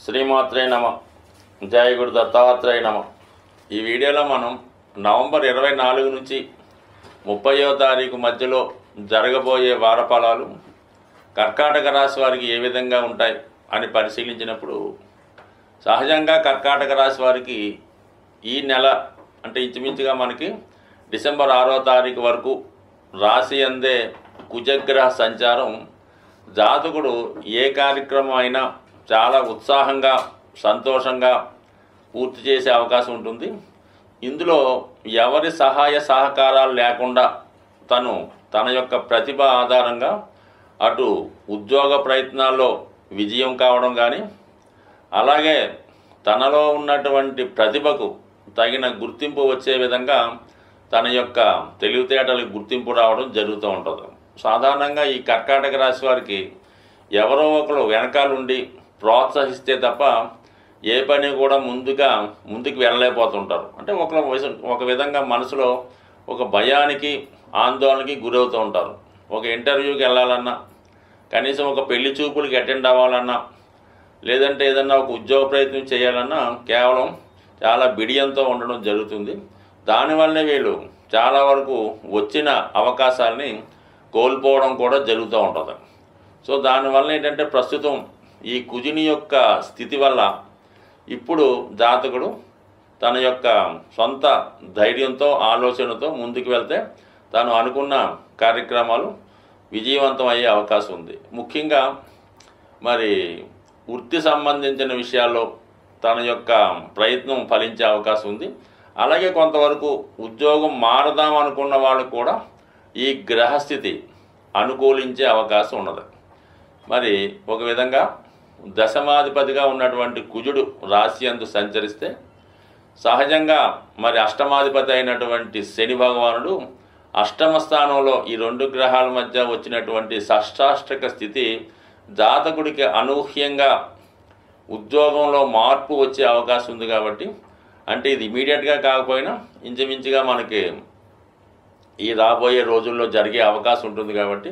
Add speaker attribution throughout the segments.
Speaker 1: శ్రీమాత్రే నమ. జయ గురు దత్తాత్రేయ నమ. ఈ వీడియోలో మనం నవంబర్ 24 నుంచి 30వ తారీఖు మధ్యలో జరగబోయే వారఫలాలు కర్కాటక రాశి వారికి ఏ విధంగా ఉంటాయి అని పరిశీలించినప్పుడు, సహజంగా కర్కాటక రాశి వారికి ఈ నెల అంటే ఇంచుమించుగా మనకి డిసెంబర్ 6వ తారీఖు వరకు రాశి అందే కుజగ్రహ సంచారం జాతకుడు ఏ కార్యక్రమం అయినా చాలా ఉత్సాహంగా సంతోషంగా పూర్తి చేసే అవకాశం ఉంటుంది. ఇందులో ఎవరి సహాయ సహకారాలు లేకుండా తన యొక్క ప్రతిభ ఆధారంగా అటు ఉద్యోగ ప్రయత్నాల్లో విజయం కావడం కానీ, అలాగే తనలో ఉన్నటువంటి ప్రతిభకు తగిన గుర్తింపు వచ్చే విధంగా తన యొక్క తెలివితేటలకు గుర్తింపు రావడం జరుగుతూ ఉంటుంది. సాధారణంగా ఈ కర్కాటక రాశి వారికి ఎవరో ఒకరు వెనకాలండి ప్రోత్సహిస్తే తప్ప ఏ పని కూడా ముందుకు వెళ్ళలేకపోతుంటారు. అంటే ఒక విధంగా మనసులో ఒక భయానికి ఆందోళనకి గురవుతూ ఉంటారు. ఒక ఇంటర్వ్యూకి వెళ్ళాలన్నా, కనీసం ఒక పెళ్లి చూపులకి అటెండ్ అవ్వాలన్నా, లేదంటే ఏదన్నా ఒక ఉద్యోగ ప్రయత్నం చేయాలన్నా కేవలం చాలా బిడియంతో ఉండడం జరుగుతుంది. దానివల్లనే వీళ్ళు చాలా వరకు వచ్చిన అవకాశాలని కోల్పోవడం కూడా జరుగుతూ ఉంటుంది. సో దానివల్ల ఏంటంటే ప్రస్తుతం ఈ కుజుని యొక్క స్థితి వల్ల ఇప్పుడు జాతకుడు తన యొక్క సొంత ధైర్యంతో ఆలోచనతో ముందుకు వెళ్తే తాను అనుకున్న కార్యక్రమాలు విజయవంతం అయ్యే అవకాశం ఉంది. ముఖ్యంగా మరి వృత్తి సంబంధించిన విషయాల్లో తన యొక్క ప్రయత్నం ఫలించే అవకాశం ఉంది. అలాగే కొంతవరకు ఉద్యోగం మారదాం అనుకున్న వాళ్ళు కూడా ఈ గ్రహస్థితి అనుకూలించే అవకాశం ఉన్నది. మరి ఒక విధంగా దశమాధిపతిగా ఉన్నటువంటి కుజుడు రాశి యందు సంచరిస్తే, సహజంగా మరి అష్టమాధిపతి అయినటువంటి శని భగవానుడు అష్టమ స్థానంలో ఈ రెండు గ్రహాల మధ్య వచ్చినటువంటి షష్టాష్టక స్థితి జాతకుడికి అనూహ్యంగా ఉద్యోగంలో మార్పు వచ్చే అవకాశం ఉంది. కాబట్టి అంటే ఇది ఇమీడియట్గా కాకపోయినా ఇంచుమించుగా మనకి ఈ రాబోయే రోజుల్లో జరిగే అవకాశం ఉంటుంది. కాబట్టి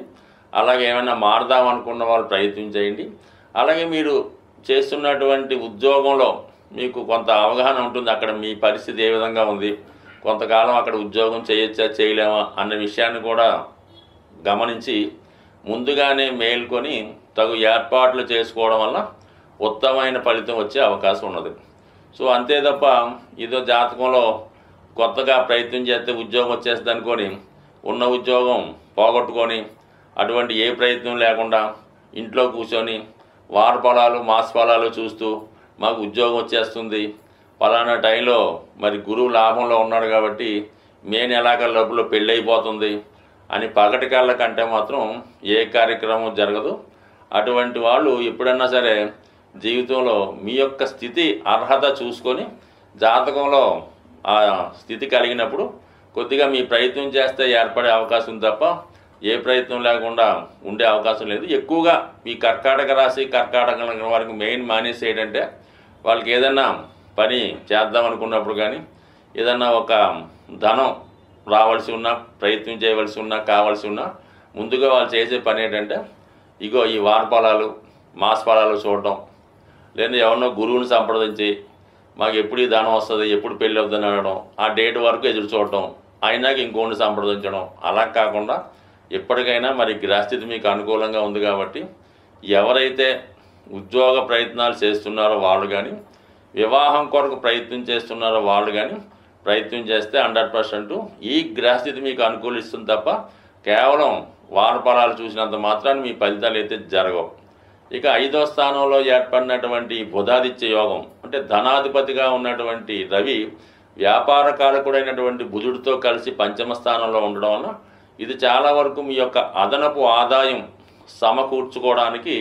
Speaker 1: అలాగే ఏమైనా మారదాం అనుకున్న వాళ్ళు ప్రయత్నం చేయండి. అలాగే మీరు చేస్తున్నటువంటి ఉద్యోగంలో మీకు కొంత అవగాహన ఉంటుంది, అక్కడ మీ పరిస్థితి ఏ విధంగా ఉంది, కొంతకాలం అక్కడ ఉద్యోగం చేయొచ్చా చేయలేమా అన్న విషయాన్ని కూడా గమనించి ముందుగానే మేల్కొని తగు ఏర్పాట్లు చేసుకోవడం వల్ల ఉత్తమమైన ఫలితం వచ్చే అవకాశం ఉన్నది. సో అంతే తప్ప ఏదో జాతకంలో కొత్తగా ప్రయత్నం చేస్తే ఉద్యోగం వచ్చేస్తుంది అనుకొని ఉన్న ఉద్యోగం పోగొట్టుకొని అటువంటి ఏ ప్రయత్నం లేకుండా ఇంట్లో కూర్చొని వార ఫలాలు మాస ఫలాలు చూస్తూ మాకు ఉద్యోగం వచ్చేస్తుంది, ఫలానా టైంలో మరి గురువు లాభంలో ఉన్నాడు కాబట్టి మే నెలాఖరులోపల పెళ్ళి అయిపోతుంది అని పగటి కళ్ళ కంటే మాత్రం ఏ కార్యక్రమం జరగదు. అటువంటి వాళ్ళు ఎప్పుడన్నా సరే జీవితంలో మీ యొక్క స్థితి అర్హత చూసుకొని జాతకంలో ఆ స్థితి కలిగినప్పుడు కొద్దిగా మీ ప్రయత్నం చేస్తే ఏర్పడే అవకాశం తప్ప ఏ ప్రయత్నం లేకుండా ఉండే అవకాశం లేదు. ఎక్కువగా ఈ కర్కాటక రాశి కర్కాటక వారికి మెయిన్ మానేసి ఏంటంటే, వాళ్ళకి ఏదన్నా పని చేద్దాం అనుకున్నప్పుడు కానీ ఏదన్నా ఒక ధనం రావాల్సి ఉన్నా, ప్రయత్నం చేయవలసి ఉన్నా, కావాల్సి ఉన్నా ముందుగా వాళ్ళు చేసే పని ఏంటంటే ఇగో ఈ వార ఫలాలు మాస ఫలాలు చూడటం, లేదా ఎవరినో గురువుని సంప్రదించి మాకు ఎప్పుడు ఈ ధనం వస్తుంది, ఎప్పుడు పెళ్ళి అవుతుందని అనడం, ఆ డేట్ వరకు ఎదురు చూడటం, అయినాక ఇంకోటిని సంప్రదించడం. అలా కాకుండా ఎప్పటికైనా మరి గ్రహస్థితి మీకు అనుకూలంగా ఉంది కాబట్టి ఎవరైతే ఉద్యోగ ప్రయత్నాలు చేస్తున్నారో వాళ్ళు కానీ, వివాహం కొరకు ప్రయత్నం చేస్తున్నారో వాళ్ళు కానీ ప్రయత్నం చేస్తే 100% ఈ గ్రహస్థితి మీకు అనుకూలిస్తుంది తప్ప కేవలం వార ఫలాలు చూసినంత మాత్రాన్ని మీ ఫలితాలు అయితే జరగవు. ఇక 5వ స్థానంలో ఏర్పడినటువంటి బుధాదిత్య యోగం అంటే ధనాధిపతిగా ఉన్నటువంటి రవి వ్యాపార కారకుడైనటువంటి బుధుడితో కలిసి పంచమ స్థానంలో ఉండడం వల్ల ఇది చాలా వరకు మీ యొక్క అదనపు ఆదాయం సమకూర్చుకోవడానికి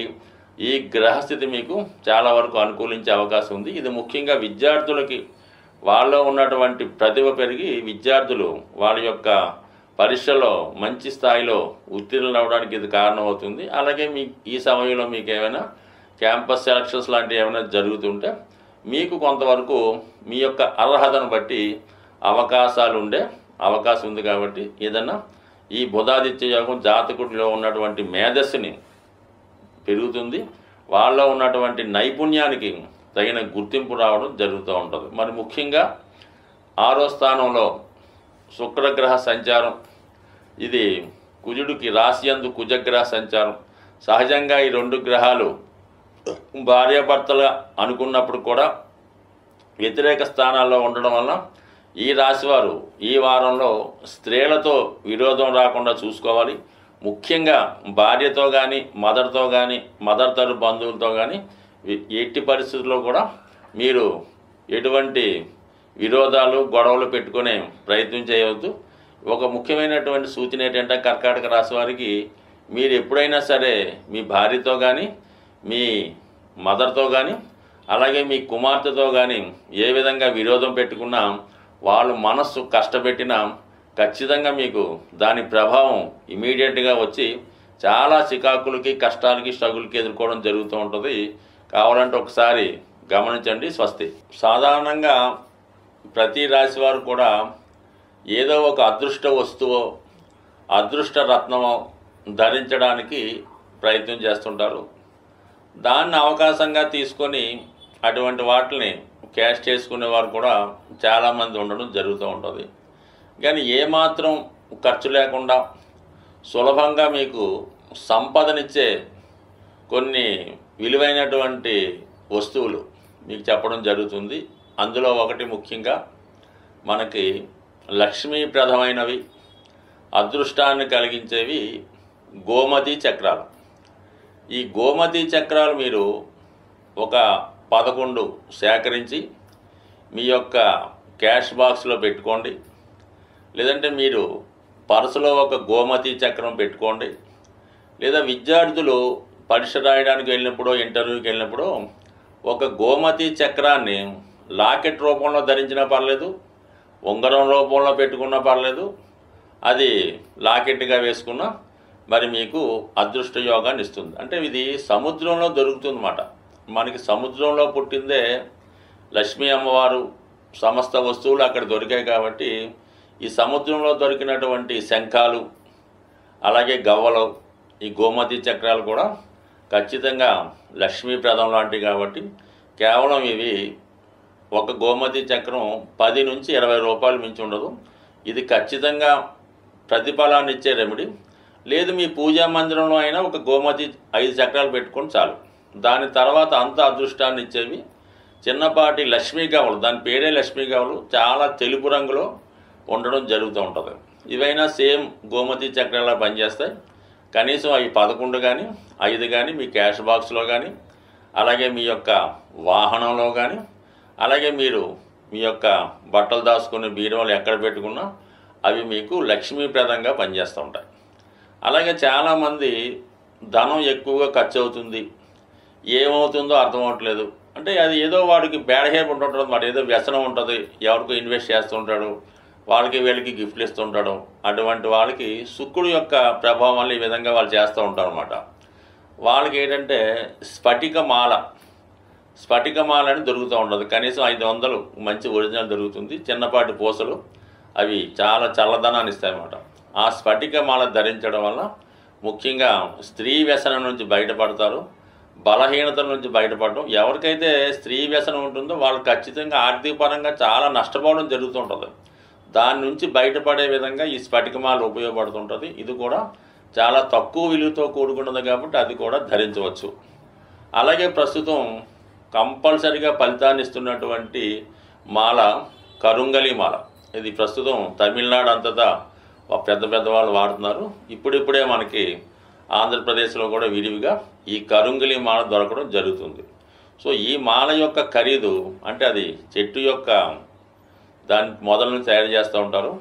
Speaker 1: ఈ గ్రహస్థితి మీకు చాలా వరకు అనుకూలించే అవకాశం ఉంది. ఇది ముఖ్యంగా విద్యార్థులకి వాళ్ళలో ఉన్నటువంటి ప్రతిభ పెరిగి విద్యార్థులు వాళ్ళ యొక్క పరీక్షలో మంచి స్థాయిలో ఉత్తీర్ణులు అవ్వడానికి ఇది కారణమవుతుంది. అలాగే ఈ సమయంలో మీకు ఏమైనా క్యాంపస్ సెలక్షన్స్ లాంటివి ఏమైనా జరుగుతుంటే మీకు కొంతవరకు మీ యొక్క అర్హతను బట్టి అవకాశాలు ఉండే అవకాశం ఉంది. కాబట్టి ఏదన్నా ఈ బుధాదిత్య యోగం జాతకుడిలో ఉన్నటువంటి మేధస్సుని పెరుగుతుంది. వాళ్ళలో ఉన్నటువంటి నైపుణ్యానికి తగిన గుర్తింపు రావడం జరుగుతూ ఉంటుంది. మరి ముఖ్యంగా 6వ స్థానంలో శుక్రగ్రహ సంచారం, ఇది కుజుడికి రాశియందు కుజగ్రహ సంచారం. సహజంగా ఈ 2 గ్రహాలు భార్యాభర్తలు అనుకున్నప్పుడు కూడా వ్యతిరేక స్థానాల్లో ఉండడం వల్ల ఈ రాశివారు ఈ వారంలో స్త్రీలతో విరోధం రాకుండా చూసుకోవాలి. ముఖ్యంగా భార్యతో కానీ మదర్తో కానీ మదర్ తరపు బంధువులతో కానీ ఎట్టి పరిస్థితుల్లో కూడా మీరు ఎటువంటి విరోధాలు గొడవలు పెట్టుకునే ప్రయత్నం చేయవద్దు. ఒక ముఖ్యమైనటువంటి సూచన ఏంటంటే కర్కాటక రాశి వారికి మీరు ఎప్పుడైనా సరే మీ భార్యతో కానీ మీ మదర్తో కానీ అలాగే మీ కుమార్తెతో కానీ ఏ విధంగా విరోధం పెట్టుకున్నా వాళ్ళు మనస్సు కష్టపెట్టినా ఖచ్చితంగా మీకు దాని ప్రభావం ఇమీడియట్గా వచ్చి చాలా చికాకులకి కష్టాలకి స్ట్రగుల్కి ఎదుర్కోవడం జరుగుతూ ఉంటుంది. కావాలంటే ఒకసారి గమనించండి. స్వస్తి. సాధారణంగా ప్రతి రాశి వారు కూడా ఏదో ఒక అదృష్ట వస్తువో అదృష్ట రత్నమో ధరించడానికి ప్రయత్నం చేస్తుంటారు. దాన్ని అవకాశంగా తీసుకొని అటువంటి వాటిని క్యాష్ చేసుకునేవారు కూడా చాలామంది ఉండడం జరుగుతూ ఉంటుంది. కానీ ఏమాత్రం ఖర్చు లేకుండా సులభంగా మీకు సంపదనిచ్చే కొన్ని విలువైనటువంటి వస్తువులు మీకు చెప్పడం జరుగుతుంది. అందులో ఒకటి ముఖ్యంగా మనకి లక్ష్మీప్రదమైనవి, అదృష్టాన్ని కలిగించేవి గోమతి చక్రాలు. ఈ గోమతి చక్రాలు మీరు ఒక 11 సేకరించి మీ యొక్క క్యాష్ బాక్స్లో పెట్టుకోండి. లేదంటే మీరు పర్సులో ఒక గోమతి చక్రం పెట్టుకోండి. లేదా విద్యార్థులు పరీక్ష రాయడానికి వెళ్ళినప్పుడు ఇంటర్వ్యూకి వెళ్ళినప్పుడు ఒక గోమతి చక్రాన్ని లాకెట్ రూపంలో ధరించినా పర్లేదు, ఉంగరం రూపంలో పెట్టుకున్నా పర్లేదు, అది లాకెట్గా వేసుకున్నా మరి మీకు అదృష్ట యోగాన్ని ఇస్తుంది. అంటే ఇది సముద్రంలో దొరుకుతుందన్నమాట. మనకి సముద్రంలో పుట్టిందే లక్ష్మీ అమ్మవారు, సమస్త వస్తువులు అక్కడ దొరికాయి. కాబట్టి ఈ సముద్రంలో దొరికినటువంటి శంఖాలు అలాగే గవ్వలు, ఈ గోమతి చక్రాలు కూడా ఖచ్చితంగా లక్ష్మీప్రదం లాంటివి. కాబట్టి కేవలం ఇవి ఒక గోమతి చక్రం 10 నుంచి 20 రూపాయలు మించి ఉండదు. ఇది ఖచ్చితంగా ప్రతిఫలాన్ని ఇచ్చే రెమెడీ. లేదు మీ పూజా మందిరంలో అయినా ఒక గోమతి 5 చక్రాలు పెట్టుకొని చాలు. దాని తర్వాత అంత అదృష్టాన్ని ఇచ్చేవి చిన్నపాటి లక్ష్మీ గవ్వలు, దాని పేరే లక్ష్మీ గవ్వలు, చాలా తెలుపు రంగులో ఉండడం జరుగుతూ ఉంటుంది. ఇవైనా సేమ్ గోమతి చక్రాలా పనిచేస్తాయి. కనీసం అవి 11 కానీ 5 కానీ మీ క్యాష్ బాక్స్లో కానీ అలాగే మీ యొక్క వాహనంలో కానీ అలాగే మీరు మీ యొక్క బట్టలు దాచుకునే బీరువాలు ఎక్కడ పెట్టుకున్నా అవి మీకు లక్ష్మీప్రదంగా పనిచేస్తూ ఉంటాయి. అలాగే చాలామంది ధనం ఎక్కువగా ఖర్చు అవుతుంది, ఏమవుతుందో అర్థం అవ్వట్లేదు. అంటే అది ఏదో వాడికి బ్యాడ్ హ్యాబిట్ ఉంటుంటుంది, మరి ఏదో వ్యసనం ఉంటుంది, ఎవరికో ఇన్వెస్ట్ చేస్తుంటాడు, వాళ్ళకి వీళ్ళకి గిఫ్ట్లు ఇస్తుంటాడు. అటువంటి వాళ్ళకి శుక్రుడు యొక్క ప్రభావం వల్ల ఈ విధంగా వాళ్ళు చేస్తూ ఉంటారు అన్నమాట. వాళ్ళకి ఏంటంటే స్ఫటికమాల అని దొరుకుతూ ఉంటుంది. కనీసం 500 మంచి ఒరిజినల్ దొరుకుతుంది. చిన్నపాటి పూసలు, అవి చాలా చల్లదనాన్ని ఇస్తాయన్నమాట. ఆ స్ఫటికమాల ధరించడం వల్ల ముఖ్యంగా స్త్రీ వ్యసనం నుంచి బయటపడతారు, బలహీనతల నుంచి బయటపడడం. ఎవరికైతే స్త్రీ వ్యసనం ఉంటుందో వాళ్ళు ఖచ్చితంగా ఆర్థిక పరంగా చాలా నష్టపోవడం జరుగుతుంటుంది. దాని నుంచి బయటపడే విధంగా ఈ స్ఫటికమాల ఉపయోగపడుతుంటుంది. ఇది కూడా చాలా తక్కువ విలువతో కూడుకున్నది కాబట్టి అది కూడా ధరించవచ్చు. అలాగే ప్రస్తుతం కంపల్సరిగా ఫలితాన్ని ఇస్తున్నటువంటి మాల కరుంగలి మాల. ఇది ప్రస్తుతం తమిళనాడు అంతటా పెద్ద వాళ్ళు వాడుతున్నారు. ఇప్పుడిప్పుడే మనకి ఆంధ్రప్రదేశ్లో కూడా విరివిగా ఈ కరుంగలి మాల దొరకడం జరుగుతుంది. సో ఈ మాల యొక్క ఖరీదు అంటే అది చెట్టు యొక్క దాని మొదలను తయారు చేస్తూ ఉంటారు.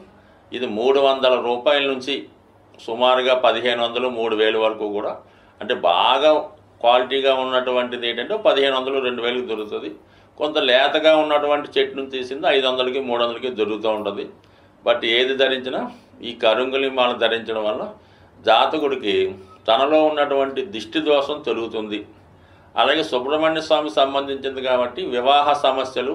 Speaker 1: ఇది 300 రూపాయల నుంచి సుమారుగా 1500, 3000 వరకు కూడా, అంటే బాగా క్వాలిటీగా ఉన్నటువంటిది ఏంటంటే 1500, 2000కి దొరుకుతుంది. కొంత లేతగా ఉన్నటువంటి చెట్టు నుంచి తీసింది 500కి, 300కి దొరుకుతూ ఉంటుంది. బట్ ఏది ధరించినా ఈ కరుంగలి మాల ధరించడం వల్ల జాతకుడికి తనలో ఉన్నటువంటి దిష్టి దోషం తొలుగుతుంది. అలాగే సుబ్రహ్మణ్య స్వామికి సంబంధించింది కాబట్టి వివాహ సమస్యలు,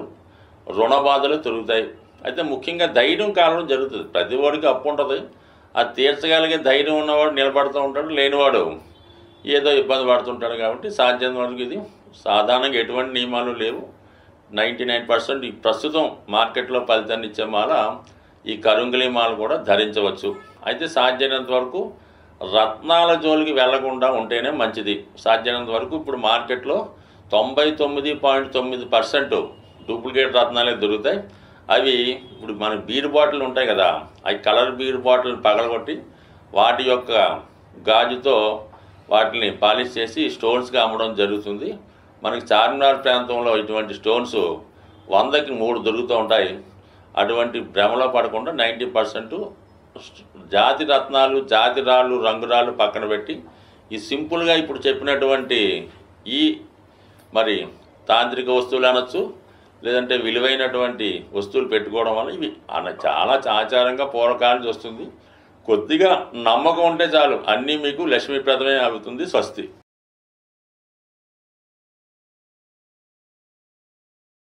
Speaker 1: రుణ బాధలు తొలుగుతాయి. అయితే ముఖ్యంగా ధైర్యం కారణం జరుగుతుంది. ప్రతి వాడికి అప్పు ఉంటుంది, అది తీర్చగలిగే ధైర్యం ఉన్నవాడు నిలబడుతూ ఉంటాడు, లేనివాడు ఏదో ఇబ్బంది పడుతుంటాడు. కాబట్టి సాధ్యం వరకు ఇది సాధారణంగా ఎటువంటి నియమాలు లేవు. 99% ప్రస్తుతం మార్కెట్లో ఫలితాన్ని ఇచ్చే మాల ఈ కరుంగలి మాల కూడా ధరించవచ్చు. అయితే సాధ్యమైనంత వరకు రత్నాల జోలికి వెళ్లకుండా ఉంటేనే మంచిది. సాధ్యమైనంత వరకు ఇప్పుడు మార్కెట్లో 99.9% డూప్లికేట్ రత్నాలే దొరుకుతాయి. అవి ఇప్పుడు మన బీర్ బాటిల్ ఉంటాయి కదా, అవి కలర్ బీర్ బాటిల్ పగలగొట్టి వాటి యొక్క గాజుతో వాటిని పాలిష్ చేసి స్టోన్స్గా అమ్మడం జరుగుతుంది. మనకి చార్మినార్ ప్రాంతంలో ఇటువంటి స్టోన్స్ 100కి 3 దొరుకుతూ ఉంటాయి. అటువంటి భ్రమలో పడకుండా 90% జాతి రత్నాలు, జాతి రాళ్ళు, రంగురాళ్ళు పక్కన పెట్టి ఈ సింపుల్గా ఇప్పుడు చెప్పినటువంటి ఈ మరి తాంత్రిక వస్తువులు అనొచ్చు, లేదంటే విలువైనటువంటి వస్తువులు పెట్టుకోవడం వల్ల ఇవి చాలా ఆచారంగా పూర్వకాలం నుంచి వస్తుంది. కొద్దిగా నమ్మకం ఉంటే చాలు, అన్నీ మీకు లక్ష్మీప్రదమే అవుతుంది. స్వస్తి.